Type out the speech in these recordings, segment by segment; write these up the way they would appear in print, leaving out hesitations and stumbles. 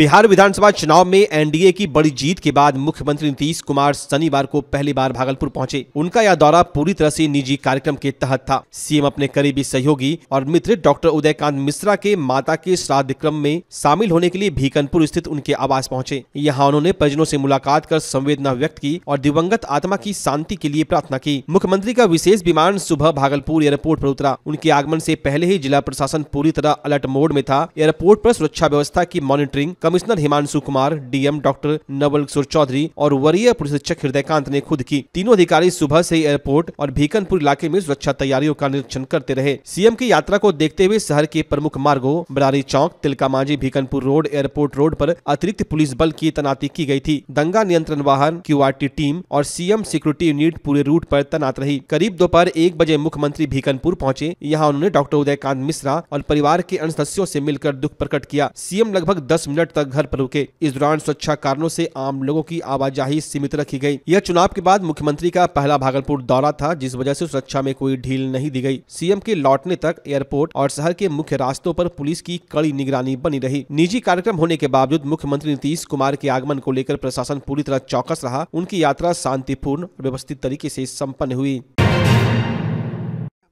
बिहार विधानसभा चुनाव में एनडीए की बड़ी जीत के बाद मुख्यमंत्री नीतीश कुमार शनिवार को पहली बार भागलपुर पहुंचे। उनका यह दौरा पूरी तरह से निजी कार्यक्रम के तहत था। सीएम अपने करीबी सहयोगी और मित्र डॉक्टर उदयकांत मिश्रा के माता के श्राद्ध क्रम में शामिल होने के लिए भीकनपुर स्थित उनके आवास पहुंचे। यहाँ उन्होंने परिजनों से मुलाकात कर संवेदना व्यक्त की और दिवंगत आत्मा की शांति के लिए प्रार्थना की। मुख्यमंत्री का विशेष विमान सुबह भागलपुर एयरपोर्ट पर उतरा। उनके आगमन से पहले ही जिला प्रशासन पूरी तरह अलर्ट मोड में था। एयरपोर्ट पर सुरक्षा व्यवस्था की monitoring commissioner Himanshu Kumar, DM doctor Naval Kishore Chaudhary और वरीय पुलिस अधीक्षक हृदयकांत ने खुद की। तीनों अधिकारी सुबह से एयरपोर्ट और भीकनपुर इलाके में सुरक्षा तैयारियों का निरीक्षण करते रहे। सीएम की यात्रा को देखते हुए शहर के प्रमुख मार्गों Barari Chowk, Tilka Manjhi, Bhikanpur road, airport road पर अतिरिक्त पुलिस बल की तैनाती की गई थी। दंगा नियंत्रण वाहन, क्यूआरटी टीम और सीएम सिक्योरिटी यूनिट पूरे रूट पर तैनात रही। करीब दोपहर 1 बजे मुख्यमंत्री भीकनपुर पहुंचे। यहाँ उन्होंने डॉक्टर उदयकांत मिश्रा और परिवार के अन्य सदस्यों से मिलकर दुख प्रकट किया। सीएम लगभग 10 मिनट तक घर पर रुके। इस दौरान सुरक्षा कारणों से आम लोगों की आवाजाही सीमित रखी गई। यह चुनाव के बाद मुख्यमंत्री का पहला भागलपुर दौरा था, जिस वजह से सुरक्षा में कोई ढील नहीं दी गई। सीएम के लौटने तक एयरपोर्ट और शहर के मुख्य रास्तों पर पुलिस की कड़ी निगरानी बनी रही। निजी कार्यक्रम होने के बावजूद मुख्यमंत्री नीतीश कुमार के आगमन को लेकर प्रशासन पूरी तरह चौकस रहा। उनकी यात्रा शांतिपूर्ण और व्यवस्थित तरीके से संपन्न हुई।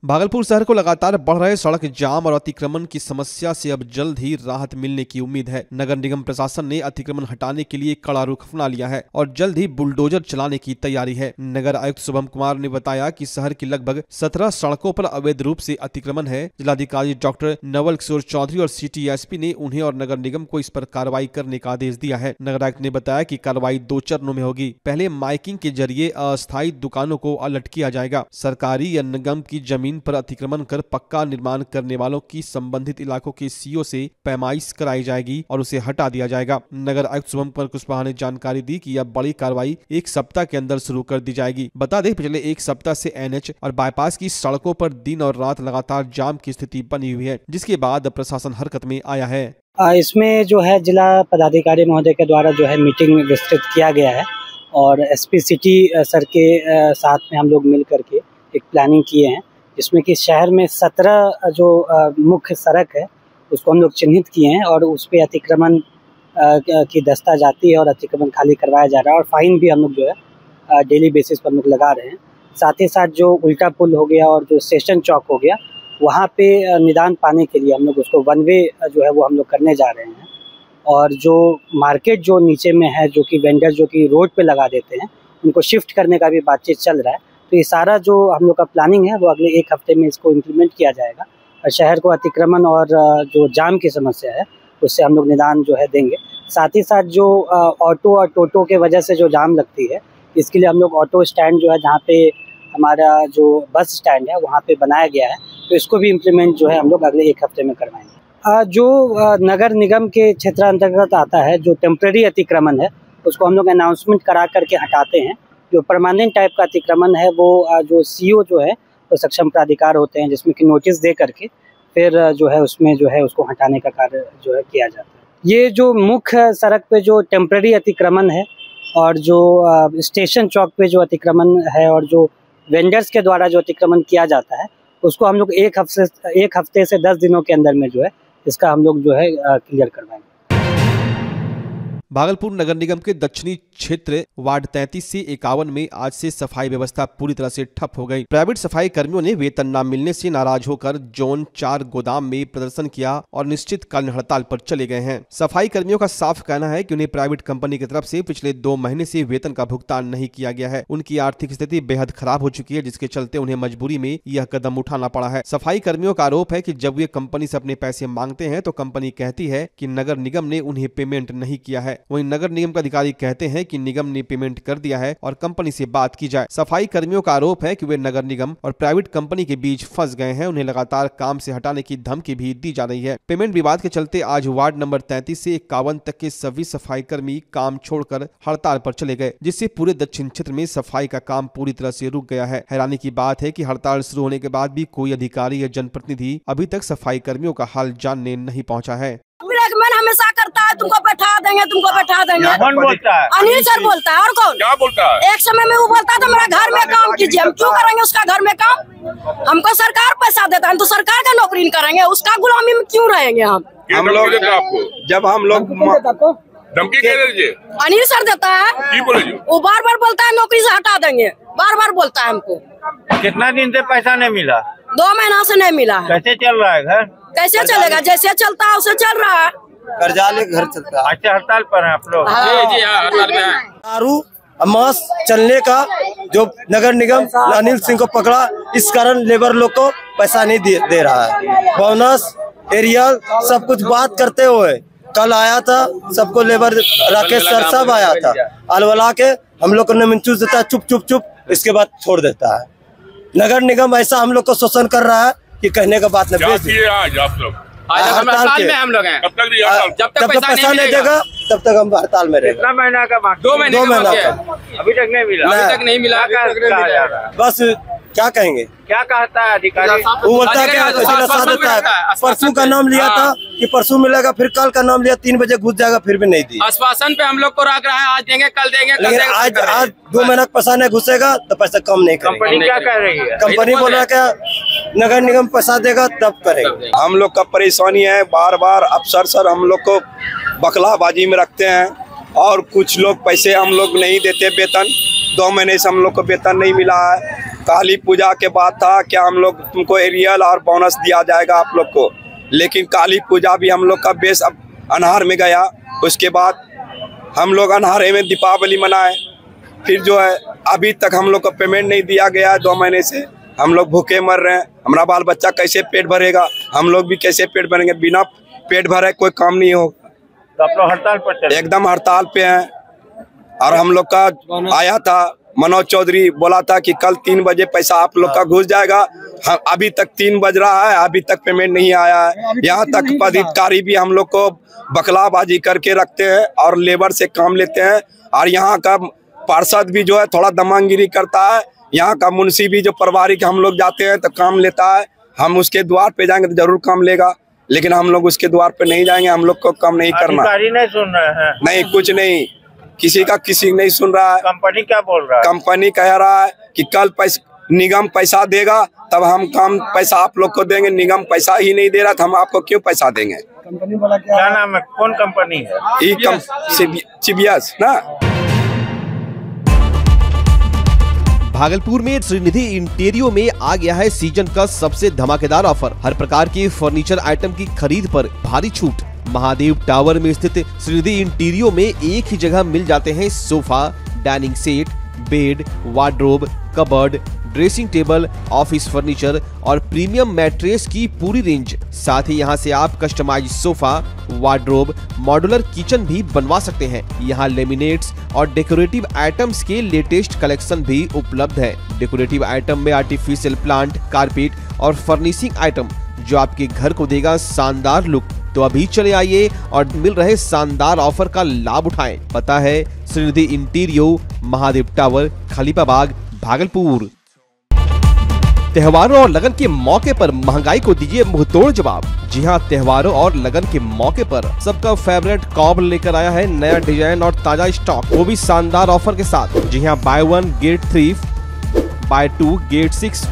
भागलपुर शहर को लगातार बढ़ रहे सड़क जाम और अतिक्रमण की समस्या से अब जल्द ही राहत मिलने की उम्मीद है। नगर निगम प्रशासन ने अतिक्रमण हटाने के लिए कड़ा रुख अपना लिया है और जल्द ही बुलडोजर चलाने की तैयारी है। नगर आयुक्त शुभम कुमार ने बताया कि शहर की लगभग 17 सड़कों पर अवैध रूप से अतिक्रमण है। जिलाधिकारी डॉक्टर नवल किशोर चौधरी और सिटी एसपी ने उन्हें और नगर निगम को इस पर कार्रवाई करने का आदेश दिया है। नगर आयुक्त ने बताया कि कार्रवाई 2 चरणों में होगी। पहले माइकिंग के जरिए अस्थायी दुकानों को अलर्ट किया जाएगा। सरकारी या निगम की जमीन पर अतिक्रमण कर पक्का निर्माण करने वालों की संबंधित इलाकों के सीओ से पैमाइश कराई जाएगी और उसे हटा दिया जाएगा। नगर आयुक्त शुभम कुमार कुशवाहा ने जानकारी दी कि यह बड़ी कार्रवाई 1 सप्ताह के अंदर शुरू कर दी जाएगी। बता दें, पिछले 1 सप्ताह से एनएच और बाईपास की सड़कों पर दिन और रात लगातार जाम की स्थिति बनी हुई है, जिसके बाद प्रशासन हरकत में आया है। इसमें जो है जिला पदाधिकारी महोदय के द्वारा जो है मीटिंग विस्तृत किया गया है और एसपी सिटी सर के साथ में हम लोग मिल करके एक प्लानिंग किए हैं, जिसमें कि शहर में 17 जो मुख्य सड़क है उसको हम लोग चिन्हित किए हैं और उस पे अतिक्रमण की दस्ता जाती है और अतिक्रमण खाली करवाया जा रहा है और फाइन भी हम लोग जो है डेली बेसिस पर हम लोग लगा रहे हैं। साथ ही साथ जो उल्टा पुल हो गया और जो स्टेशन चौक हो गया, वहाँ पे निदान पाने के लिए हम लोग उसको 1 वे जो है वो हम लोग करने जा रहे हैं। और जो मार्केट जो नीचे में है, जो कि वेंडर जो कि रोड पे लगा देते हैं, उनको शिफ्ट करने का भी बातचीत चल रहा है। तो ये सारा जो हम लोग का प्लानिंग है वो अगले 1 हफ्ते में इसको इम्प्लीमेंट किया जाएगा और शहर को अतिक्रमण और जो जाम की समस्या है उससे हम लोग निदान जो है देंगे। साथ ही साथ जो ऑटो और टोटो के वजह से जो जाम लगती है, इसके लिए हम लोग ऑटो स्टैंड जो है, जहाँ पे हमारा जो बस स्टैंड है वहाँ पे बनाया गया है, तो इसको भी इम्प्लीमेंट जो है हम लोग अगले 1 हफ्ते में करवाएंगे। जो नगर निगम के क्षेत्र अंतर्गत आता है, जो टेम्प्रेरी अतिक्रमण है, उसको हम लोग अनाउंसमेंट करा करके हटाते हैं। जो परमानेंट टाइप का अतिक्रमण है वो जो सीओ जो है वो सक्षम प्राधिकार होते हैं, जिसमें कि नोटिस दे करके फिर जो है उसमें जो है उसको हटाने का कार्य जो है किया जाता है। ये जो मुख्य सड़क पे जो टेम्प्रेरी अतिक्रमण है और जो स्टेशन चौक पे जो अतिक्रमण है और जो वेंडर्स के द्वारा जो अतिक्रमण किया जाता है, उसको हम लोग 1 हफ्ते से 10 दिनों के अंदर में जो है इसका हम लोग जो है क्लियर करवाएंगे। भागलपुर नगर निगम के दक्षिणी क्षेत्र वार्ड 33 से 51 में आज से सफाई व्यवस्था पूरी तरह से ठप हो गई। प्राइवेट सफाई कर्मियों ने वेतन न मिलने से नाराज होकर जोन 4 गोदाम में प्रदर्शन किया और निश्चितकालीन हड़ताल पर चले गए हैं। सफाई कर्मियों का साफ कहना है कि उन्हें प्राइवेट कंपनी की तरफ से पिछले 2 महीने से वेतन का भुगतान नहीं किया गया है। उनकी आर्थिक स्थिति बेहद खराब हो चुकी है, जिसके चलते उन्हें मजबूरी में यह कदम उठाना पड़ा है। सफाई कर्मियों का आरोप है कि जब वे कंपनी से अपने पैसे मांगते हैं तो कंपनी कहती है कि नगर निगम ने उन्हें पेमेंट नहीं किया है। वहीं नगर निगम के अधिकारी कहते हैं कि निगम ने पेमेंट कर दिया है और कंपनी से बात की जाए। सफाई कर्मियों का आरोप है कि वे नगर निगम और प्राइवेट कंपनी के बीच फंस गए हैं। उन्हें लगातार काम से हटाने की धमकी भी दी जा रही है। पेमेंट विवाद के चलते आज वार्ड नंबर 33 से 51 तक के सभी सफाई कर्मी काम छोड़कर हड़ताल पर चले गए, जिससे पूरे दक्षिण क्षेत्र में सफाई का काम पूरी तरह से रुक गया है। हैरानी की बात है कि हड़ताल शुरू होने के बाद भी कोई अधिकारी या जनप्रतिनिधि अभी तक सफाई कर्मियों का हाल जानने नहीं पहुँचा है। चेयरमैन हमेशा करता है, तुमको बैठा देंगे, तुमको बैठा देंगे। कौन बोलता है? अनिल सर बोलता है। और कौन क्या बोलता है? एक समय में वो बोलता था मेरा घर में काम कीजिए। हम क्यों करेंगे उसका घर में काम? हमको सरकार पैसा देता है, तो सरकार का नौकरी नहीं करेंगे, उसका गुलामी में क्यों रहेंगे हम लोग देता आपको? जब हम लोग धमकी क्या दीजिए? अनिल सर देता है। की बोले जी? वो बार बार बोलता है नौकरी से हटा देंगे, बार बार बोलता है हमको। कितना दिन से पैसा नहीं मिला? 2 महीना से नहीं मिला है। कैसे चल रहा है घर? कैसे चलेगा? जैसे चलता है उसे चल रहा है। कर्जा ले घर चलता है। अच्छा, हड़ताल पर है आप लोग? जी हाँ, हड़ताल में है। दारू मास चलने का जो नगर निगम अनिल सिंह को पकड़ा, इस कारण लेबर लोग को पैसा नहीं दे रहा है। बोनस एरियल सब कुछ बात करते हुए कल आया था, सबको लेबर राकेश सर सब आया था, अलवला के हम लोग को नमिंचूस देता है, चुप चुप चुप, इसके बाद छोड़ देता है। नगर निगम ऐसा हम लोग को शोषण कर रहा है कि कहने का बात नहीं। आज आप लोग हड़ताल में हम लोग हैं। कब तक? जब तक पैसा नहीं देगा तब तक हम हड़ताल में रहेंगे। कितना महीना का बाकी? 2 महीने का। अभी तक नहीं मिला? अभी तक नहीं मिला। बस क्या कहेंगे? क्या कहता है अधिकारी? वो बोलता है परसों का नाम लिया था कि परसों मिलेगा, फिर कल का नाम लिया, 3 बजे घुस जाएगा, फिर भी नहीं दी। आश्वासन पे हम लोग को रख रहा है, आज देंगे कल देंगे। लेकिन आज 2 महीना पैसा नहीं घुसेगा तो पैसा कम नहीं करेगा। कंपनी क्या कह रही है? कंपनी बोल रहा है क्या नगर निगम पैसा देगा तब करेगा। हम लोग का परेशानी है, बार बार अफसर सर हम लोग को बकलाबाजी में रखते हैं, और कुछ लोग पैसे हम लोग नहीं देते वेतन। 2 महीने से हम लोग को वेतन नहीं मिला है। काली पूजा के बाद था क्या हम लोग तुमको एरियल और बोनस दिया जाएगा आप लोग को, लेकिन काली पूजा भी हम लोग का बेस अब अनहार में गया। उसके बाद हम लोग अनहारे में दीपावली मनाए, फिर जो है अभी तक हम लोग को पेमेंट नहीं दिया गया है। 2 महीने से हम लोग भूखे मर रहे हैं। हमारा बाल बच्चा कैसे पेट भरेगा? हम लोग भी कैसे पेट भरेंगे? बिना पेट भरे कोई काम नहीं होगा। तो आप लोग हड़ताल पर चले? एकदम हड़ताल पे हैं। और हम लोग का आया था मनोज चौधरी, बोला था कि कल 3 बजे पैसा आप लोग का घुस जाएगा। अभी तक 3 बज रहा है, अभी तक पेमेंट नहीं आया है। यहाँ तक पदाधिकारी भी हम लोग को बकलाबाजी करके रखते हैं और लेबर से काम लेते हैं। और यहाँ का पार्षद भी जो है थोड़ा दमंगिरी करता है। यहाँ का मुंशी भी जो पारिवारिक हम लोग जाते हैं तो काम लेता है। हम उसके द्वार पे जाएंगे तो जरूर काम लेगा, लेकिन हम लोग उसके द्वार पे नहीं जाएंगे। हम लोग को काम नहीं करना। नहीं सुन रहे हैं? नहीं, कुछ नहीं, किसी का किसी नहीं सुन रहा है। कंपनी क्या बोल रहा है? कंपनी कह रहा है कि कल निगम पैसा देगा तब हम काम पैसा आप लोग को देंगे। निगम पैसा ही नहीं दे रहा तो हम आपको क्यों पैसा देंगे? कंपनी बोला क्या नाम है? कौन कंपनी है? CBS ना। भागलपुर में श्रीनिधि इंटीरियो में आ गया है सीजन का सबसे धमाकेदार ऑफर। हर प्रकार के फर्नीचर आइटम की खरीद पर भारी छूट। महादेव टावर में स्थित श्रीनिधि इंटीरियो में एक ही जगह मिल जाते हैं sofa, dining set, bed, wardrobe, cupboard, dressing table, office furniture और प्रीमियम मैट्रेस की पूरी रेंज। साथ ही यहाँ से आप customize sofa, wardrobe, modular kitchen भी बनवा सकते हैं। यहाँ लेमिनेट्स और डेकोरेटिव आइटम्स के लेटेस्ट कलेक्शन भी उपलब्ध है। डेकोरेटिव आइटम में आर्टिफिशियल प्लांट, कारपेट और फर्निशिंग आइटम जो आपके घर को देगा शानदार लुक। तो अभी चले आइए और मिल रहे शानदार ऑफर का लाभ उठाएं। पता है श्रीनिधि इंटीरियो, महादेव टावर, खलीफाबाग, भागलपुर। त्योहारों और लगन के मौके पर महंगाई को दीजिए मुंहतोड़ जवाब। जी हां, त्योहारों और लगन के मौके पर सबका फेवरेट कॉब लेकर आया है नया डिजाइन और ताजा स्टॉक, वो भी शानदार ऑफर के साथ। जी हां, बाय 1 गेट 3, बाय 2 गेट 6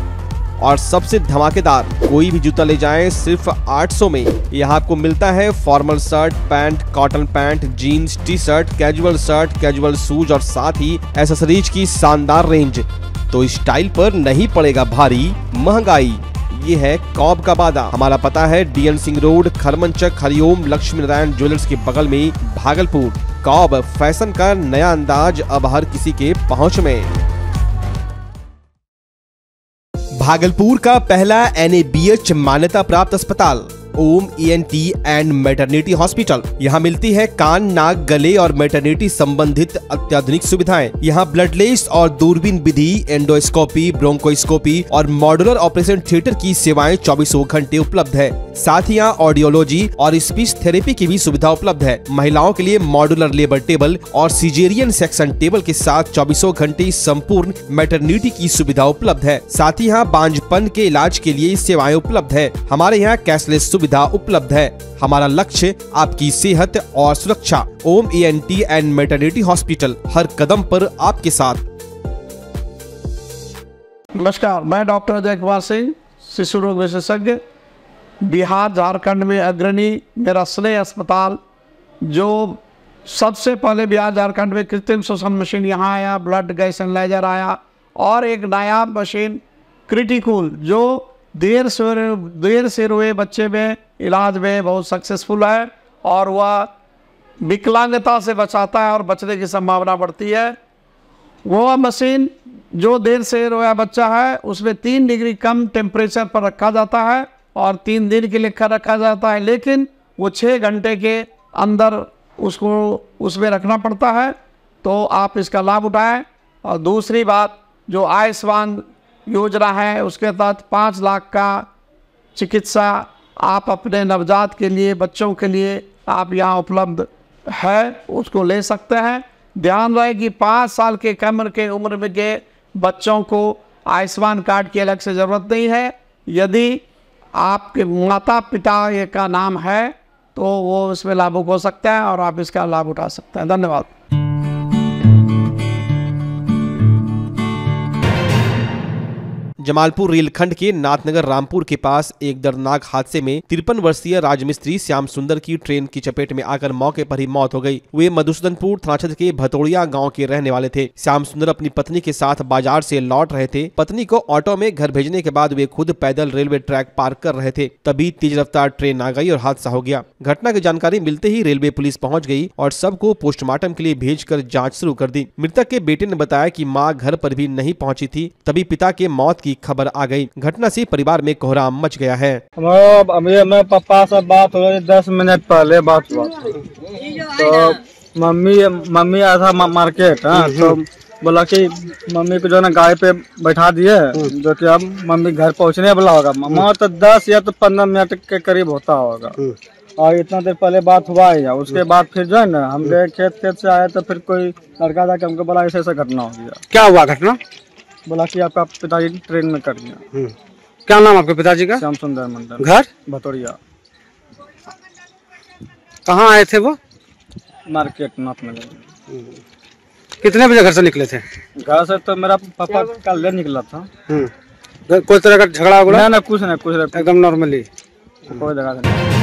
और सबसे धमाकेदार कोई भी जूता ले जाएं सिर्फ 800 में। यहाँ आपको मिलता है formal shirt, pant, cotton pant, jeans, T shirt, casual shoes और साथ ही एक्सेसरीज की शानदार रेंज। तो स्टाइल पर नहीं पड़ेगा भारी महंगाई, ये है कॉब का वादा। हमारा पता है DN Singh road, Kharmanchak, Hariom Lakshmi Narayan jewellers के बगल में भागलपुर। कॉब फैशन का नया अंदाज अब हर किसी के पहुँच में। भागलपुर का पहला NABH मान्यता प्राप्त अस्पताल ओम ENT एंड मैटरनिटी हॉस्पिटल। यहाँ मिलती है कान, नाक, गले और मैटरनिटी संबंधित अत्याधुनिक सुविधाएं। यहाँ ब्लडलेस और दूरबीन विधि, एंडोस्कोपी, ब्रोंकोस्कोपी और मॉड्यूलर ऑपरेशन थिएटर की सेवाएं 24 घंटे उपलब्ध है। साथ ही यहाँ ऑडियोलॉजी और स्पीच थेरेपी की भी सुविधा उपलब्ध है। महिलाओं के लिए मॉड्यूलर लेबर टेबल और सिजेरियन सेक्शन टेबल के साथ 24 घंटे संपूर्ण मैटरनिटी की सुविधा उपलब्ध है। साथ ही यहाँ बांझपन के इलाज के लिए सेवाएं उपलब्ध है। हमारे यहाँ कैशलेस सुविधा सुविधा उपलब्ध है। हमारा लक्ष्य आपकी सेहत और सुरक्षा। ओम ENT एंड मैटरनिटी हॉस्पिटल, हर कदम पर आपके साथ। नमस्कार, मैं डॉक्टर अजय कुमार सिंह, शिशु रोग विशेषज्ञ, बिहार झारखंड में अग्रणी मेरा स्नेह अस्पताल, जो सबसे पहले बिहार झारखंड में कृत्रिम श्वसन मशीन यहाँ आया, ब्लड गैस एनालाइजर आया, और एक नायाब मशीन क्रिटिकल जो देर से हुए बच्चे में इलाज में बहुत सक्सेसफुल है और वह विकलांगता से बचाता है और बचने की संभावना बढ़ती है। वो मशीन जो देर से रोया बच्चा है उसमें 3 डिग्री कम टेम्परेचर पर रखा जाता है और 3 दिन के लिए रखा जाता है, लेकिन वो 6 घंटे के अंदर उसको उसमें रखना पड़ता है। तो आप इसका लाभ उठाएं। और दूसरी बात, जो आयुष्मान योजना है उसके तहत 5 लाख का चिकित्सा आप अपने नवजात के लिए, बच्चों के लिए आप यहाँ उपलब्ध है, उसको ले सकते हैं। ध्यान रहे कि 5 साल के कम के उम्र में के बच्चों को आयुष्मान कार्ड की अलग से ज़रूरत नहीं है। यदि आपके माता पिता का नाम है तो वो इसमें लाभुक हो सकता है और आप इसका लाभ उठा सकते हैं। धन्यवाद। जमालपुर रेलखंड के नाथनगर रामपुर के पास एक दर्दनाक हादसे में 53 वर्षीय राजमिस्त्री श्याम सुंदर की ट्रेन की चपेट में आकर मौके पर ही मौत हो गई। वे मधुसूदनपुर थाना क्षेत्र के भतोड़िया गांव के रहने वाले थे। श्याम सुंदर अपनी पत्नी के साथ बाजार से लौट रहे थे। पत्नी को ऑटो में घर भेजने के बाद वे खुद पैदल रेलवे ट्रैक पार कर रहे थे, तभी तेज रफ्तार ट्रेन आ गई और हादसा हो गया। घटना की जानकारी मिलते ही रेलवे पुलिस पहुँच गई और सबको पोस्टमार्टम के लिए भेजकर जाँच शुरू कर दी। मृतक के बेटे ने बताया कि माँ घर पर भी नहीं पहुँची थी, तभी पिता के मौत की खबर आ गई। घटना से परिवार में कोहराम मच गया है। मैं पापा से बात हो रही 10 मिनट पहले बात हुआ, तो मम्मी आया था मार्केट, तो बोला कि मम्मी को जो ना गाड़ी पे बैठा दिए, जो कि अब मम्मी घर पहुंचने वाला होगा। मामा तो 10 या तो 15 मिनट के करीब होता होगा, और इतना देर पहले बात हुआ है। उसके बाद फिर जो है ना हम गए खेत से आए, तो फिर कोई लड़का था कि हमको बोला ऐसा घटना हो गया। क्या हुआ घटना? बोला कि आपका पिताजी ट्रेन में कट गया। क्या नाम आपके पिताजी का? श्याम सुंदर मंडल। घर? भतोड़िया। कहाँ आए थे वो? मार्केट नाथनगर। कितने बजे घर से निकले थे? घर से तो मेरा पापा कल निकला था। कोई तरह का झगड़ा वगड़ा? ना, कुछ नहीं, एकदम नॉर्मली, कोई जगह नहीं।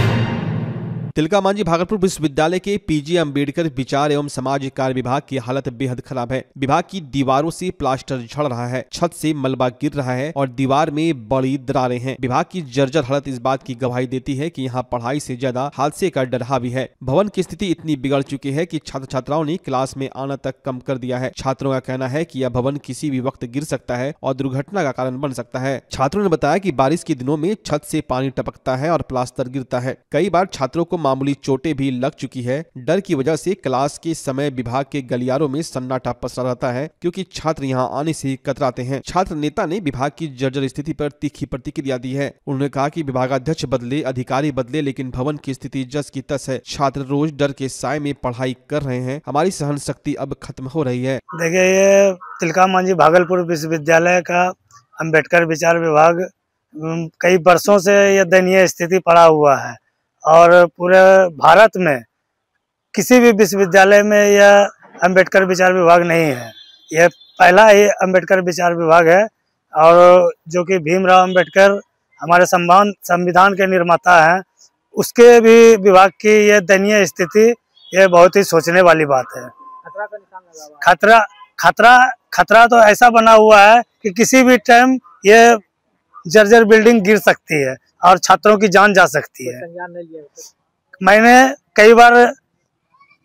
तिलकामांझी भागलपुर विश्वविद्यालय के PG अम्बेडकर विचार एवं सामाजिक कार्य विभाग की हालत बेहद खराब है। विभाग की दीवारों से प्लास्टर झड़ रहा है, छत से मलबा गिर रहा है और दीवार में बड़ी दरारें हैं। विभाग की जर्जर हालत इस बात की गवाही देती है कि यहाँ पढ़ाई से ज्यादा हादसे का डर हावी है। भवन की स्थिति इतनी बिगड़ चुकी है कि छात्र छात्राओं ने क्लास में आना तक कम कर दिया है। छात्रों का कहना है कि यह भवन किसी भी वक्त गिर सकता है और दुर्घटना का कारण बन सकता है। छात्रों ने बताया कि बारिश के दिनों में छत से पानी टपकता है और प्लास्टर गिरता है। कई बार छात्रों को मामूली चोटें भी लग चुकी है। डर की वजह से क्लास के समय विभाग के गलियारों में सन्नाटा पसरा रहता है, क्योंकि छात्र यहां आने से कतराते हैं। छात्र नेता ने विभाग की जर्जर स्थिति पर तीखी प्रतिक्रिया दी है। उन्होंने कहा कि विभागाध्यक्ष बदले, अधिकारी बदले, लेकिन भवन की स्थिति जस की तस है। छात्र रोज डर के साए में पढ़ाई कर रहे हैं। हमारी सहन शक्ति अब खत्म हो रही है। देखिए, ये तिलकामांझी भागलपुर विश्वविद्यालय का अम्बेडकर विचार विभाग कई वर्षों से ये दयनीय स्थिति पड़ा हुआ है और पूरे भारत में किसी भी विश्वविद्यालय में यह अम्बेडकर विचार विभाग नहीं है। यह पहला ही अम्बेडकर विचार विभाग है, और जो कि भीमराव अम्बेडकर हमारे संविधान के निर्माता हैं, उसके भी विभाग की यह दयनीय स्थिति, यह बहुत ही सोचने वाली बात है। खतरा तो ऐसा बना हुआ है कि किसी भी टाइम ये जर्जर बिल्डिंग गिर सकती है और छात्रों की जान जा सकती है। मैंने कई बार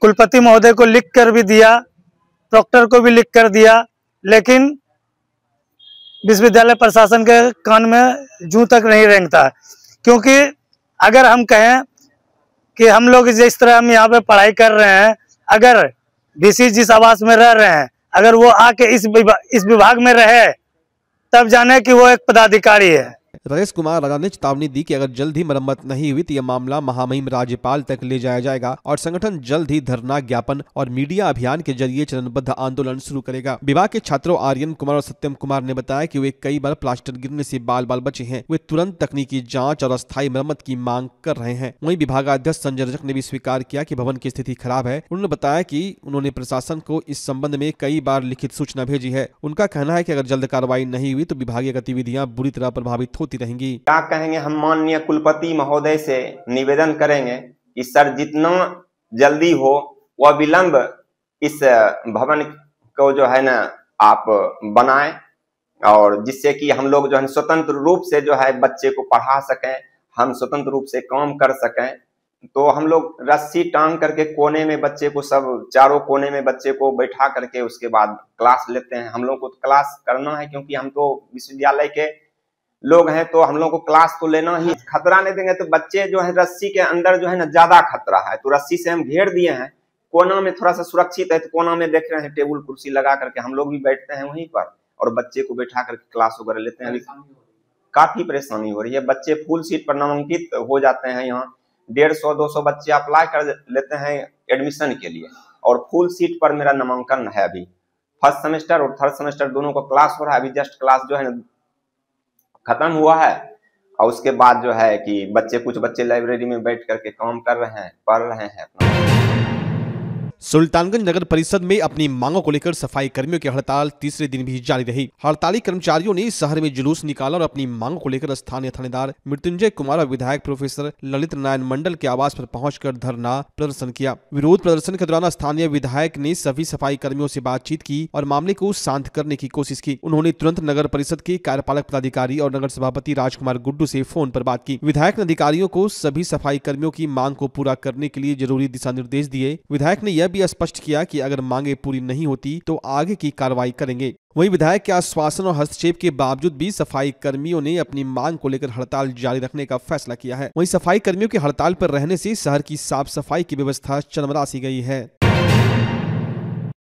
कुलपति महोदय को लिख कर भी दिया, प्रॉक्टर को भी लिख कर दिया, लेकिन विश्वविद्यालय प्रशासन के कान में जूं तक नहीं रेंगता है। क्योंकि अगर हम कहें कि हम लोग जिस तरह हम यहाँ पे पढ़ाई कर रहे हैं, अगर VC जिस आवास में रह रहे हैं, अगर वो आके इस विभाग में रहे, तब जाने कि वो एक पदाधिकारी है। राजेश कुमार राणा ने चेतावनी दी कि अगर जल्द ही मरम्मत नहीं हुई तो यह मामला महामहिम राज्यपाल तक ले जाया जाएगा और संगठन जल्द ही धरना, ज्ञापन और मीडिया अभियान के जरिए चरणबद्ध आंदोलन शुरू करेगा। विभाग के छात्रों आर्यन कुमार और सत्यम कुमार ने बताया कि वे कई बार प्लास्टर गिरने से बाल बचे हैं। वे तुरंत तकनीकी जांच और अस्थायी मरम्मत की मांग कर रहे हैं। वहीं विभागाध्यक्ष संजय रजक ने भी स्वीकार किया कि भवन की स्थिति खराब है। उन्होंने बताया कि उन्होंने प्रशासन को इस संबंध में कई बार लिखित सूचना भेजी है। उनका कहना है कि अगर जल्द कार्रवाई नहीं हुई तो विभागीय गतिविधियां बुरी तरह प्रभावित होती रहेंगी। क्या कहेंगे, हम माननीय कुलपति महोदय से निवेदन करेंगे कि सर जितना जल्दी हो वह विलंब इस भवन को जो है ना आप बनाएं और जिससे कि हम लोग जो है स्वतंत्र रूप से जो है बच्चे को पढ़ा सकें, हम स्वतंत्र रूप से काम कर सकें। तो हम लोग रस्सी टांग करके कोने में बच्चे को, सब चारों कोने में बच्चे को बैठा करके उसके बाद क्लास लेते हैं। हम लोग को तो क्लास करना है क्योंकि हम तो विश्वविद्यालय के लोग हैं, तो हम लोग को क्लास तो लेना ही। खतरा नहीं देंगे तो बच्चे जो है रस्सी के अंदर जो है ना ज्यादा खतरा है, तो रस्सी से हम घेर दिए हैं। कोना में थोड़ा सा सुरक्षित है, तो कोना में देख रहे हैं टेबल कुर्सी लगा करके हम लोग भी बैठते हैं वहीं पर और बच्चे को बैठा करके क्लास वगैरह लेते हैं। अभी काफी परेशानी हो रही है, बच्चे फुल सीट पर नामांकित हो जाते हैं। यहाँ 150-200 बच्चे अप्लाई कर लेते हैं एडमिशन के लिए और फुल सीट पर मेरा नामांकन है। अभी फर्स्ट सेमेस्टर और थर्ड सेमेस्टर दोनों को क्लास हो रहा है। अभी जस्ट क्लास जो है खत्म हुआ है और उसके बाद जो है कि कुछ बच्चे लाइब्रेरी में बैठ करके काम कर रहे हैं, पढ़ रहे हैं अपना। सुल्तानगंज नगर परिषद में अपनी मांगों को लेकर सफाई कर्मियों की हड़ताल तीसरे दिन भी जारी रही। हड़ताली कर्मचारियों ने शहर में जुलूस निकाला और अपनी मांगों को लेकर स्थानीय थानेदार मृत्युंजय कुमार और विधायक प्रोफेसर ललित नारायण मंडल के आवास पर पहुंचकर धरना प्रदर्शन किया। विरोध प्रदर्शन के दौरान स्थानीय विधायक ने सभी सफाई कर्मियों से बातचीत की और मामले को शांत करने की कोशिश की। उन्होंने तुरंत नगर परिषद के कार्यपालक पदाधिकारी और नगर सभापति राजकुमार गुड्डू से फोन पर बात की। विधायक ने अधिकारियों को सभी सफाई कर्मियों की मांग को पूरा करने के लिए जरूरी दिशा निर्देश दिए। विधायक ने यह भी स्पष्ट किया कि अगर मांगे पूरी नहीं होती तो आगे की कार्रवाई करेंगे। वहीं विधायक के आश्वासन और हस्तक्षेप के बावजूद भी सफाई कर्मियों ने अपनी मांग को लेकर हड़ताल जारी रखने का फैसला किया है। वहीं सफाई कर्मियों की हड़ताल पर रहने से शहर की साफ सफाई की व्यवस्था चरमरा सी गई है।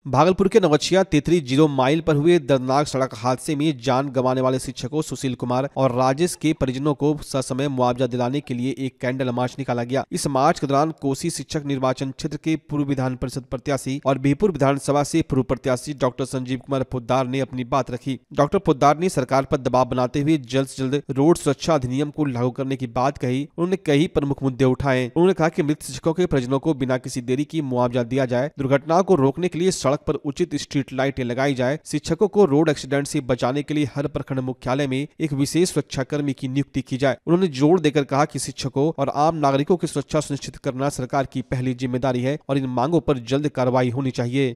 भागलपुर के नवगछिया तेतरी 0 माइल पर हुए दर्दनाक सड़क हादसे में जान गंवाने वाले शिक्षकों सुशील कुमार और राजेश के परिजनों को ससमय मुआवजा दिलाने के लिए एक कैंडल मार्च निकाला गया। इस मार्च के दौरान कोसी शिक्षक निर्वाचन क्षेत्र के पूर्व विधान परिषद प्रत्याशी और बिहपुर विधानसभा से पूर्व प्रत्याशी डॉक्टर संजीव कुमार पोद्दार ने अपनी बात रखी। डॉक्टर पोद्दार ने सरकार पर दबाव बनाते हुए जल्द से जल्द रोड सुरक्षा अधिनियम को लागू करने की बात कही। उन्होंने कई प्रमुख मुद्दे उठाए। उन्होंने कहा कि मृत शिक्षकों के परिजनों को बिना किसी देरी की मुआवजा दिया जाए, दुर्घटनाओं को रोकने के लिए सड़क पर उचित स्ट्रीट लाइटें लगाई जाए, शिक्षकों को रोड एक्सीडेंट से बचाने के लिए हर प्रखंड मुख्यालय में एक विशेष सुरक्षाकर्मी की नियुक्ति की जाए। उन्होंने जोर देकर कहा कि शिक्षकों और आम नागरिकों की सुरक्षा सुनिश्चित करना सरकार की पहली जिम्मेदारी है और इन मांगों पर जल्द कार्रवाई होनी चाहिए।